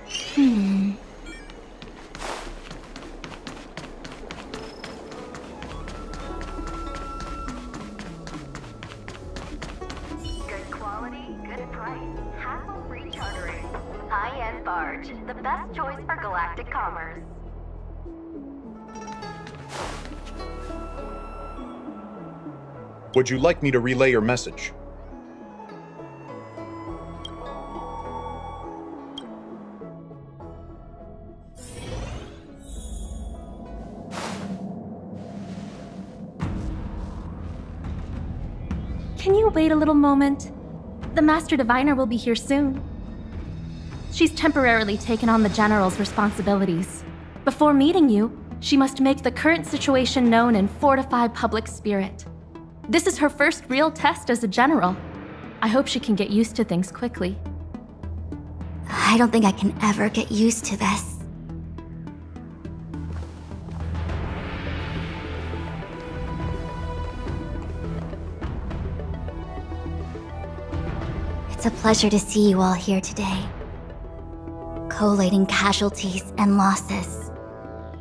Good quality, good price. Hassle-free chartering. High-end barge. The best choice for galactic commerce. Would you like me to relay your message? Can you wait a little moment? The Master Diviner will be here soon. She's temporarily taken on the General's responsibilities. Before meeting you, she must make the current situation known and fortify public spirit. This is her first real test as a General. I hope she can get used to things quickly. I don't think I can ever get used to this. It's a pleasure to see you all here today. Collating casualties and losses.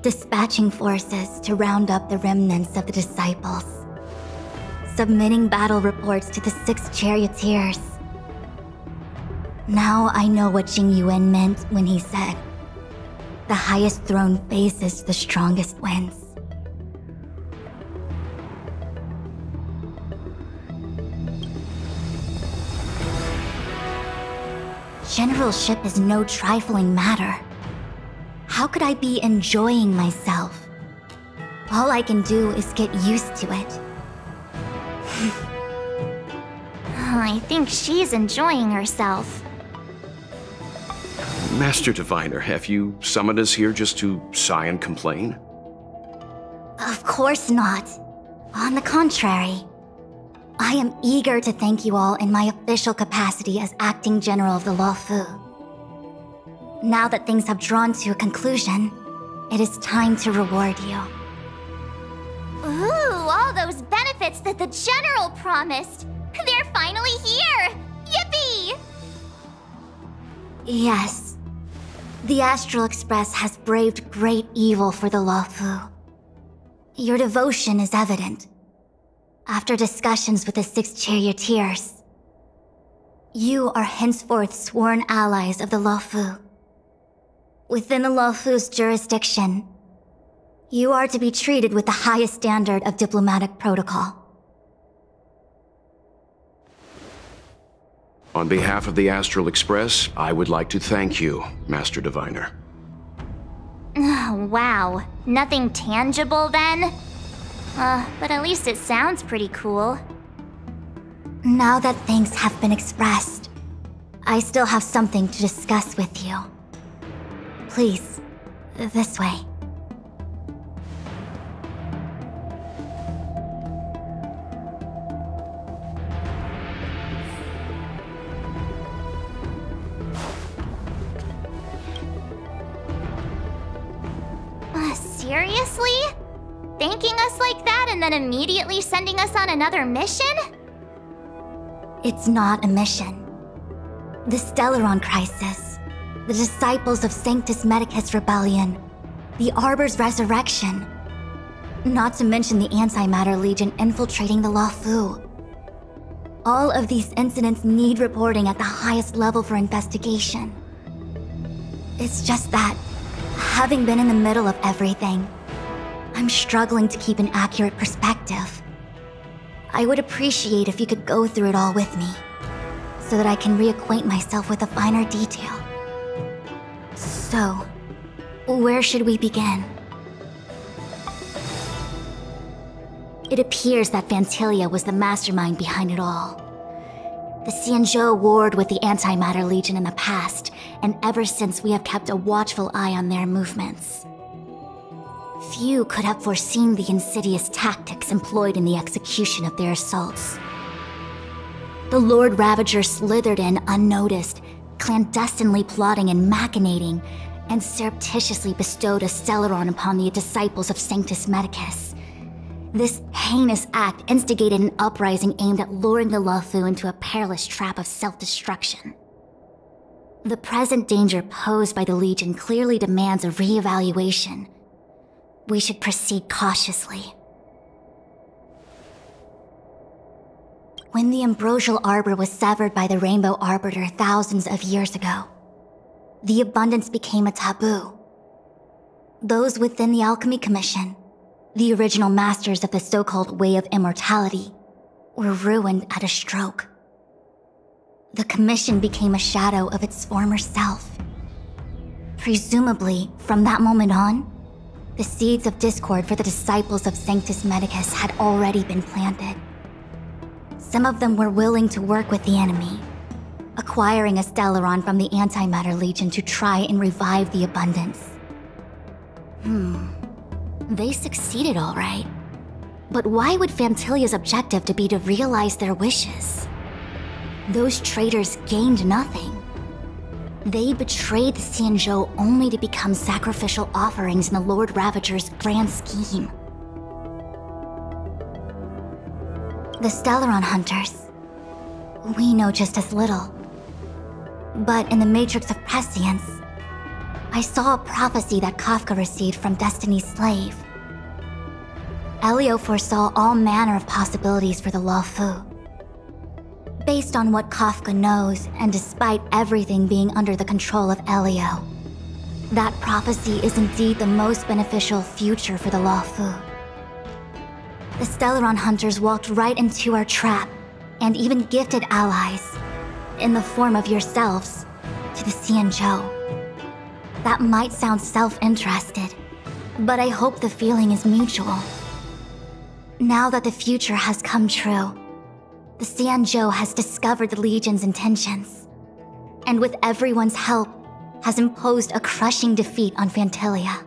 Dispatching forces to round up the remnants of the disciples. Submitting battle reports to the 6 charioteers. Now I know what Jing Yuan meant when he said, "The highest throne faces the strongest wins." Generalship is no trifling matter. How could I be enjoying myself? All I can do is get used to it. I think she's enjoying herself. Master Diviner, have you summoned us here just to sigh and complain? Of course not. On the contrary. I am eager to thank you all in my official capacity as Acting General of the Luofu. Now that things have drawn to a conclusion, it is time to reward you. Ooh, all those benefits that the General promised! They're finally here! Yippee! Yes. The Astral Express has braved great evil for the Luofu. Your devotion is evident. After discussions with the 6 charioteers, you are henceforth sworn allies of the Luofu. Within the Luofu's jurisdiction, you are to be treated with the highest standard of diplomatic protocol. On behalf of the Astral Express, I would like to thank you, Master Diviner. Wow, nothing tangible then? But at least it sounds pretty cool. Now that things have been expressed, I still have something to discuss with you. Please, this way. Seriously? Thanking us like that and then immediately sending us on another mission? It's not a mission. The Stellaron Crisis, the Disciples of Sanctus Medicus Rebellion, the Arbor's resurrection, not to mention the Antimatter Legion infiltrating the Luofu. All of these incidents need reporting at the highest level for investigation. It's just that, having been in the middle of everything, I'm struggling to keep an accurate perspective. I would appreciate if you could go through it all with me, so that I can reacquaint myself with a finer detail. So, where should we begin? It appears that Phantylia was the mastermind behind it all. The Xianzhou warred with the Antimatter Legion in the past, and ever since we have kept a watchful eye on their movements. Few could have foreseen the insidious tactics employed in the execution of their assaults. The Lord Ravager slithered in unnoticed, clandestinely plotting and machinating, and surreptitiously bestowed a Stellaron upon the disciples of Sanctus Medicus. This heinous act instigated an uprising aimed at luring the Luofu into a perilous trap of self-destruction. The present danger posed by the Legion clearly demands a re-evaluation. We should proceed cautiously. When the Ambrosial Arbor was severed by the Rainbow Arbiter thousands of years ago, the abundance became a taboo. Those within the Alchemy Commission, the original masters of the so-called Way of Immortality, were ruined at a stroke. The Commission became a shadow of its former self. Presumably, from that moment on, the seeds of discord for the disciples of Sanctus Medicus had already been planted. Some of them were willing to work with the enemy, acquiring a Stellaron from the Antimatter Legion to try and revive the abundance. They succeeded all right. But why would Phantylia's objective to be to realize their wishes? Those traitors gained nothing. They betrayed the Xianzhou only to become sacrificial offerings in the Lord Ravager's grand scheme. The Stellaron Hunters. We know just as little. But in the Matrix of Prescience, I saw a prophecy that Kafka received from Destiny's slave. Elio foresaw all manner of possibilities for the Luofu. Based on what Kafka knows, and despite everything being under the control of Elio, that prophecy is indeed the most beneficial future for the Luofu. The Stellaron Hunters walked right into our trap, and even gifted allies, in the form of yourselves, to the Xianzhou. That might sound self-interested, but I hope the feeling is mutual. Now that the future has come true, the Xianzhou has discovered the Legion's intentions, and with everyone's help, has imposed a crushing defeat on Phantylia.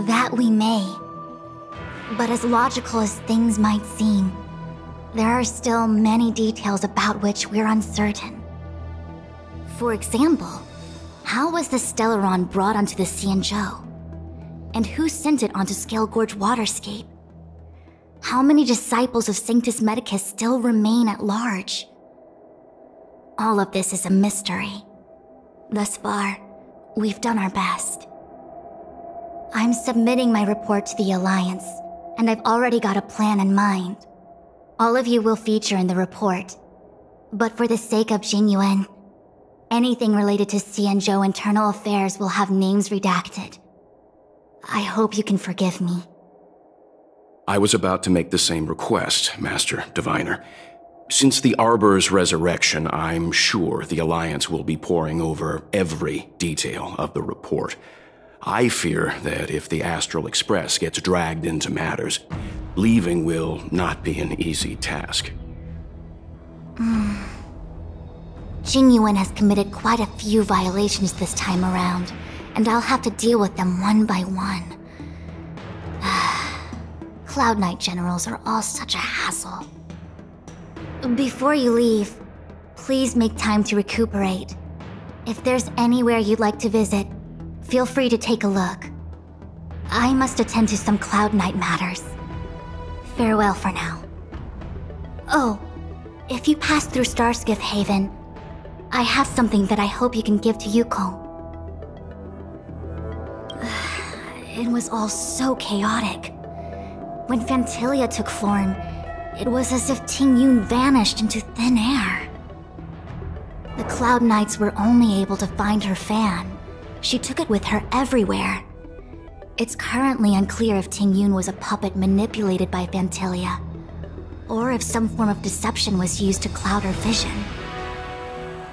That we may. But as logical as things might seem, there are still many details about which we're uncertain. For example, how was the Stellaron brought onto the Xianzhou? And who sent it onto Scale Gorge Waterscape? How many disciples of Sanctus Medicus still remain at large? All of this is a mystery. Thus far, we've done our best. I'm submitting my report to the Alliance, and I've already got a plan in mind. All of you will feature in the report. But for the sake of Jinyuan, anything related to Xianzhou internal affairs will have names redacted. I hope you can forgive me. I was about to make the same request, Master Diviner. Since the Arbor's resurrection, I'm sure the Alliance will be poring over every detail of the report. I fear that if the Astral Express gets dragged into matters, leaving will not be an easy task. Jinyuan has committed quite a few violations this time around, and I'll have to deal with them one by one. Cloud Knight generals are all such a hassle. Before you leave, please make time to recuperate. If there's anywhere you'd like to visit, feel free to take a look. I must attend to some Cloud Knight matters. Farewell for now. Oh, if you pass through Starskiff Haven, I have something that I hope you can give to Yuko. It was all so chaotic. When Phantylia took form, it was as if Tingyun vanished into thin air. The Cloud Knights were only able to find her fan. She took it with her everywhere. It's currently unclear if Tingyun was a puppet manipulated by Phantylia, or if some form of deception was used to cloud her vision.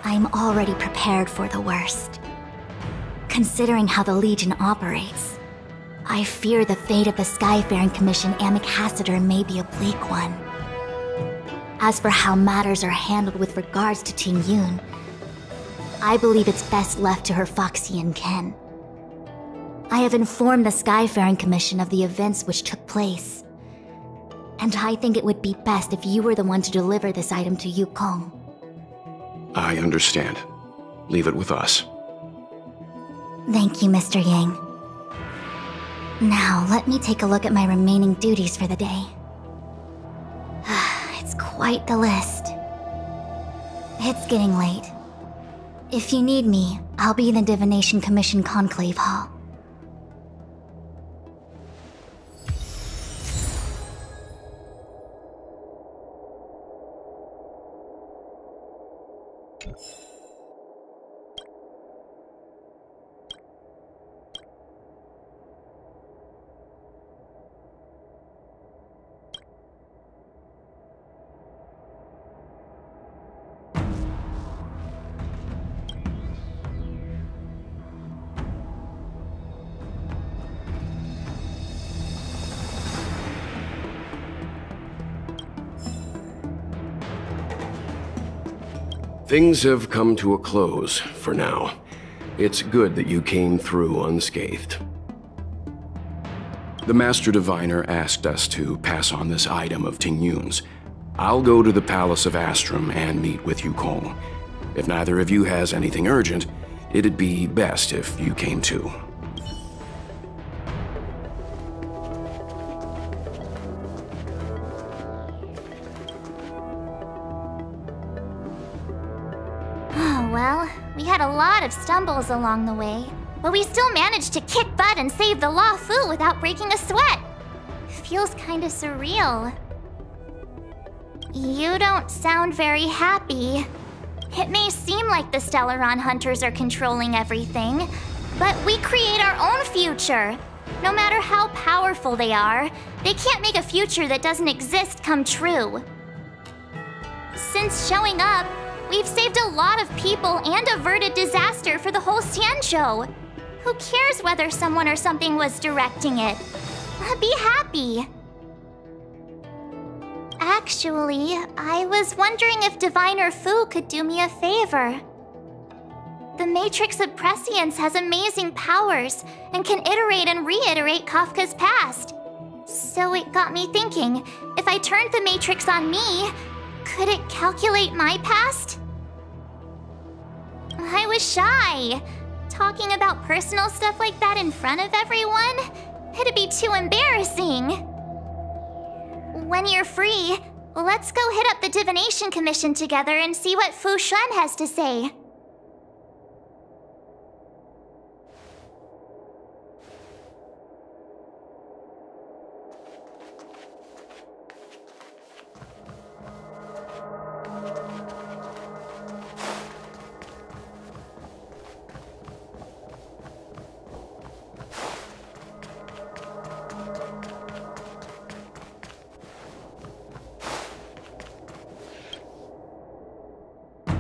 I'm already prepared for the worst. Considering how the Legion operates, I fear the fate of the Skyfaring Commission Ambassador may be a bleak one. As for how matters are handled with regards to Tingyun, I believe it's best left to her Foxian kin. I have informed the Skyfaring Commission of the events which took place, and I think it would be best if you were the one to deliver this item to Yukong. I understand. Leave it with us. Thank you, Mr. Yang. Now, let me take a look at my remaining duties for the day. It's quite the list. It's getting late. If you need me, I'll be in the Divination Commission Conclave Hall. Things have come to a close for now. It's good that you came through unscathed. The Master Diviner asked us to pass on this item of Tingyun's. I'll go to the Palace of Astrum and meet with Yukong. If neither of you has anything urgent, it'd be best if you came too. Well, we had a lot of stumbles along the way, but we still managed to kick butt and save the Law Fu without breaking a sweat. Feels kinda surreal. You don't sound very happy. It may seem like the Stellaron Hunters are controlling everything, but we create our own future. No matter how powerful they are, they can't make a future that doesn't exist come true. Since showing up, we've saved a lot of people and averted disaster for the whole Xianzhou. Who cares whether someone or something was directing it? Be happy. Actually, I was wondering if Diviner Fu could do me a favor. The Matrix of Prescience has amazing powers and can iterate and reiterate Kafka's past. So it got me thinking, if I turned the Matrix on me, could it calculate my past? I was shy. Talking about personal stuff like that in front of everyone? It'd be too embarrassing. When you're free, let's go hit up the Divination Commission together and see what Fu Xuan has to say.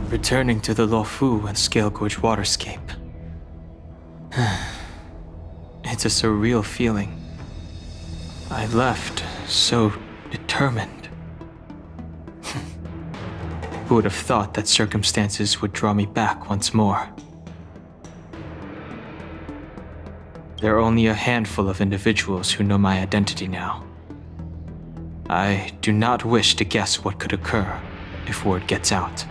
Returning to the Luofu and Scale Gorge waterscape. It's a surreal feeling. I left so determined. Who would have thought that circumstances would draw me back once more? There are only a handful of individuals who know my identity now. I do not wish to guess what could occur if word gets out.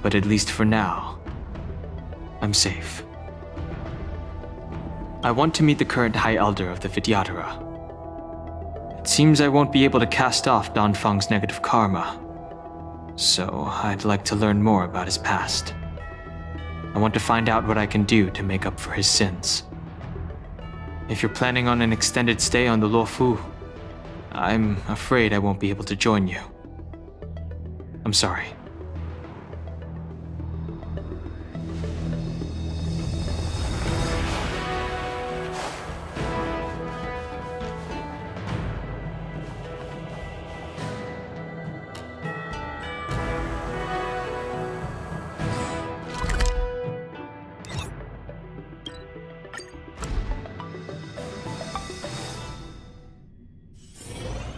But at least for now, I'm safe. I want to meet the current High Elder of the Vidyadhara. It seems I won't be able to cast off Danfang's negative karma, so I'd like to learn more about his past. I want to find out what I can do to make up for his sins. If you're planning on an extended stay on the Luofu, I'm afraid I won't be able to join you. I'm sorry.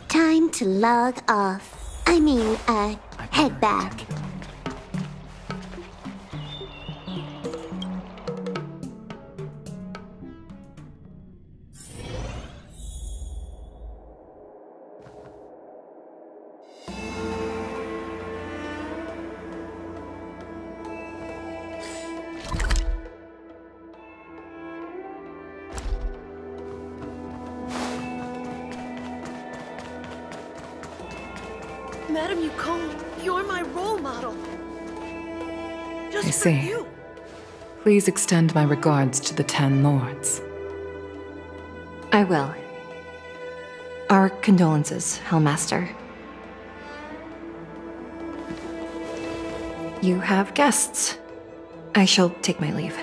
Time to log off. Head back. Madam Yukong, you're my role model. I see. Please extend my regards to the 10 lords. I will. Our condolences, Hellmaster. You have guests. I shall take my leave.